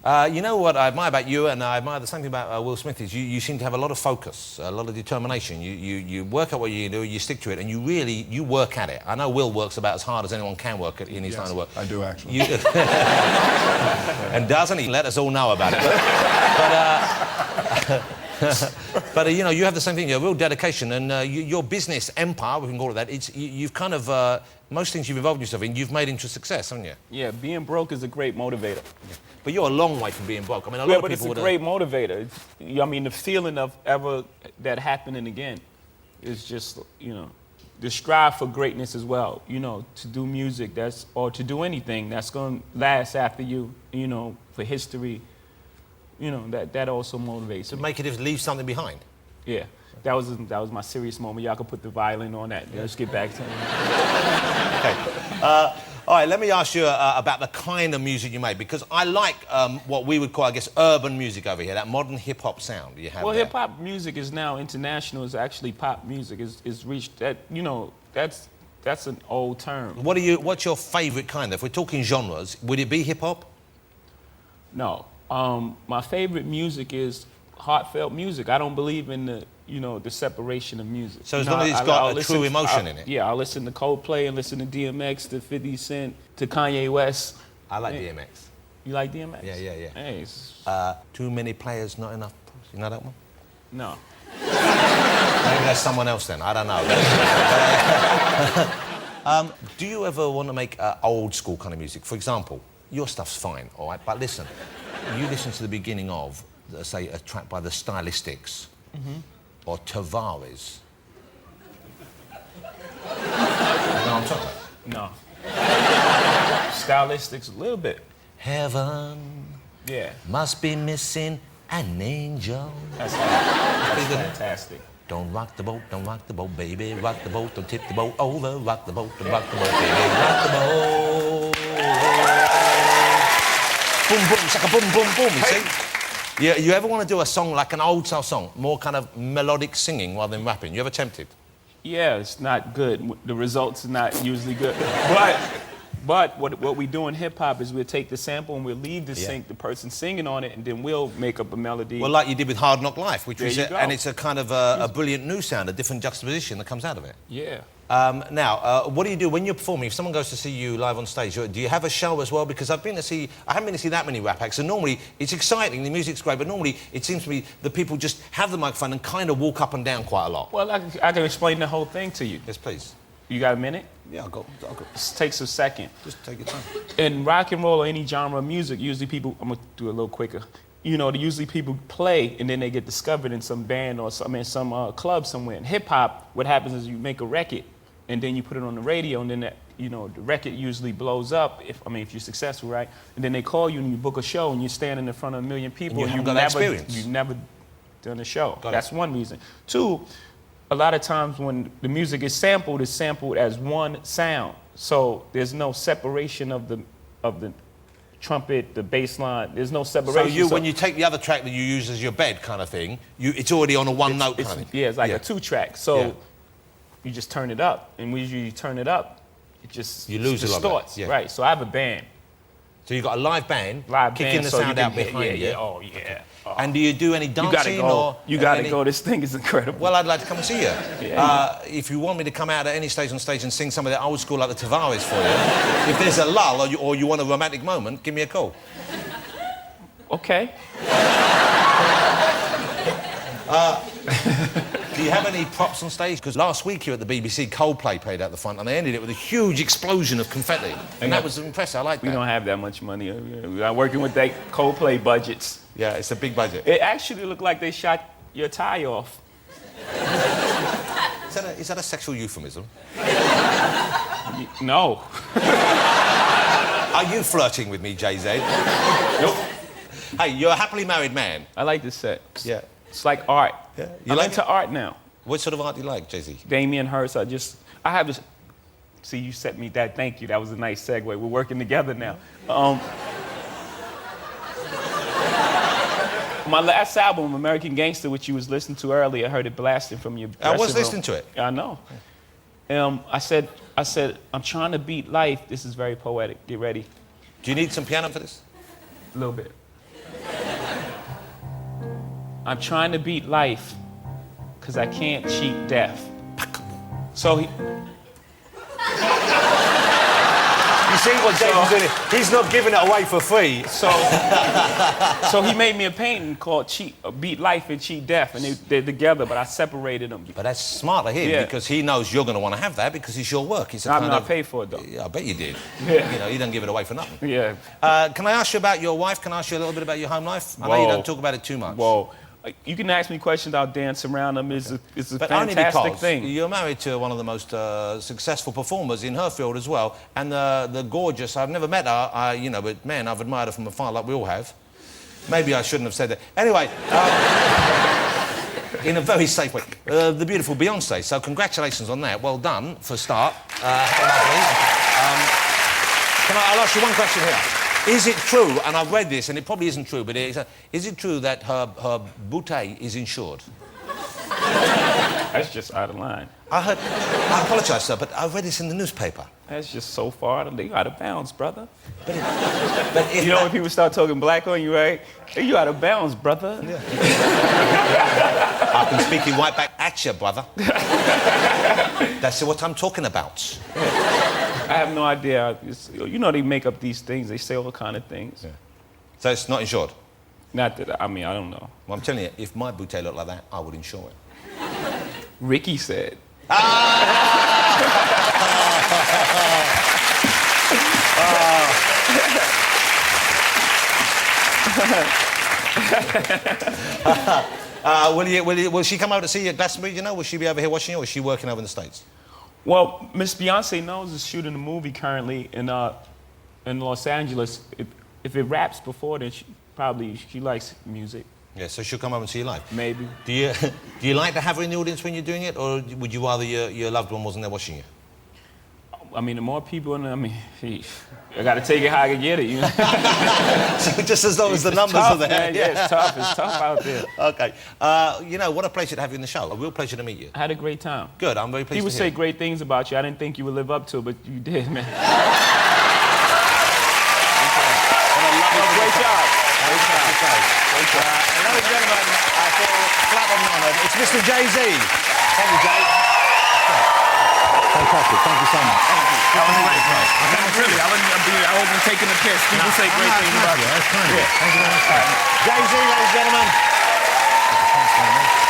You know what I admire about you, and I admire the same thing about Will Smith, is you seem to have a lot of focus, a lot of determination. You work at what you do, you stick to it, and you work at it. I know Will works about as hard as anyone can work in his line of work. I do, actually. And doesn't he? Let us all know about it. But you know, you have the same thing, a real dedication, and your business empire, we can call it that, you've kind of, most things you've involved yourself in, you've made into success, haven't you? Yeah, being broke is a great motivator. Yeah. But you're a long way from being broke. I mean, a lot of people it's a great motivator. I mean, the feeling of ever that happening again is just, you know, the strive for greatness as well, you know, to do music or to do anything that's going to last after you, you know, for history. You know, that also motivates to me. make it leave something behind. Yeah, that was my serious moment. Y'all could put the violin on that. Let's get back to it. Okay. All right, let me ask you about the kind of music you make, because I like what we would call, I guess, urban music over here, that modern hip-hop sound you have. Well, hip-hop music is now international. It's actually pop music. It's reached that, you know, that's an old term. What's your favourite kind? If we're talking genres, would it be hip-hop? No. My favorite music is heartfelt music. I don't believe in the, you know, the separation of music. So as long as it's got a true emotion in it? Yeah, I'll listen to Coldplay and listen to DMX, to 50 Cent, to Kanye West. I like DMX. You like DMX? Yeah. Hey, too many players, not enough. You know that one? No. Maybe that's someone else then. I don't know. Do you ever want to make old school kind of music? For example, your stuff's fine, all right? But listen, you listen to the beginning of, say, a track by the Stylistics, or Tavares. You know what I'm talking about? No. Stylistics a little bit. Heaven must be missing an angel. That's fantastic. Don't rock the boat, baby. Rock the boat, don't tip the boat over. Rock the boat, don't rock the boat, baby. Rock the boat. Boom, boom, shaka, boom, boom, boom. You see? You ever want to do a song like an old style song, more kind of melodic singing rather than rapping? You ever tempted? Yeah, it's not good. The results are not usually good. But what we do in hip hop is we'll take the sample and we'll leave the person singing on it, and then we'll make up a melody. Well, like you did with Hard Knock Life, which was and it's a kind of a brilliant new sound, a different juxtaposition that comes out of it. Yeah. Now, what do you do when you're performing? If someone goes to see you live on stage, do you have a show as well? Because I haven't been to see that many rap acts, and normally it's exciting, the music's great, but normally it seems to me that people just have the microphone and kind of walk up and down quite a lot. Well, I can explain the whole thing to you. Yes, please. You got a minute? Yeah, I'll go. It takes a second. Just take your time. In rock and roll or any genre of music, usually people, I'm gonna do it a little quicker. You know, usually people play and then they get discovered in some band or some club somewhere. In hip hop, what happens is you make a record and then you put it on the radio, and then that, you know, the record usually blows up. If you're successful, right? And then they call you and you book a show and you're standing in front of 1 million people. And you haven't got that experience. You've never done a show. That's one reason. 2, a lot of times when the music is sampled, it's sampled as one sound. So there's no separation of the trumpet, the bass line. There's no separation. So when you take the other track that you use as your bed kind of thing, it's already on a one note kind of thing. Yeah, it's like a 2-track. So you just turn it up, and when you turn it up, it just distorts. Right. So I have a band. So you've got a live band, kicking the so sound out behind you. Oh, yeah. Okay. And do you do any dancing? You gotta go. This thing is incredible. Well, I'd like to come and see you. If you want me to come out at any stage on stage and sing some of the old school like the Tavares for you, if there's a lull or you want a romantic moment, give me a call. Okay. Do you have any props on stage? Because last week here at the BBC, Coldplay played out the front, and they ended it with a huge explosion of confetti. And that was impressive. I like that. We don't have that much money. We are working with that Coldplay budgets. Yeah, it's a big budget. It actually looked like they shot your tie off. Is that a sexual euphemism? No. Are you flirting with me, Jay-Z? Nope. Hey, you're a happily married man. I like this set. Yeah. It's like art. Yeah. I'm into art now. What sort of art do you like, Jay-Z? Damien Hirst, I have this. See, you set me that. Thank you. That was a nice segue. We're working together now. My last album, American Gangster, which you was listening to earlier, I heard it blasting from your dressing I was room. listening to it. I know. I said, I'm trying to beat life. This is very poetic. Get ready. Do you need some piano for this? A little bit. I'm trying to beat life because I can't cheat death. So he, You see what Jason's doing? He's not giving it away for free. so he made me a painting called Beat Life and Cheat Death, and they're together, but I separated them. But that's smart of him, Yeah. because he knows you're going to want to have that because it's your work. It's a I'm kind not of... paid for it, though. Yeah, I bet you did. Yeah. You know, you don't give it away for nothing. Yeah. Can I ask you about your wife? Can I ask you a little bit about your home life? I know you Whoa. don't talk about it too much. Whoa. You can ask me questions, I'll dance around them. It's a But only fantastic because thing. you're married to one of the most successful performers in her field as well, and the gorgeous. I've never met her, you know, but man, I've admired her from afar, like we all have. Maybe I shouldn't have said that. Anyway, in a very safe way, the beautiful Beyonce. So congratulations on that. Well done for a start. How lovely. I'll ask you one question here. Is it true, and I've read this, and it probably isn't true, but is it true that her bouteille is insured? That's just out of line. I apologise, sir, but I read this in the newspaper. That's just so far out of bounds, brother. But if You know when people start talking black on you, right? Hey, you out of bounds, brother. Yeah. I've been speaking right back at you, brother. That's what I'm talking about. I have no idea. You know they make up these things. They say all kind of things. Yeah. So it's not insured? Not that, I mean, I don't know. Well, I'm telling you, if my bouteille looked like that, I would insure it. Ricky said. Will she come over to see you at Glastonbury, you know? Will she be over here watching you, or is she working over in the States? Well, Miss Beyonce knows is shooting a movie currently in Los Angeles. If it wraps before then, she likes music. Yeah, so she'll come over and see you live. Maybe. Do you like to have her in the audience when you're doing it, or would you rather your loved one wasn't there watching you? I mean, the more people, I got to take it how I can get it. You know? So just as long as the numbers tough, are there. Man. Yeah, it's tough. It's tough out there. Okay. You know, what a pleasure to have you in the show. A real pleasure to meet you. I had a great time. Good. I'm very pleased People to say hear. great things about you. I didn't think you would live up to it, but you did, man. Great job. Ladies and gentlemen, I feel flat and honoured. It's Mr. Jay-Z. Thank you, Jay. Fantastic. Thank you so much. That was great, bro. Really, I wasn't taking a piss. People say great things about you. That's kind of it. Thank you very much. Jay-Z, ladies and gentlemen. Thanks, man.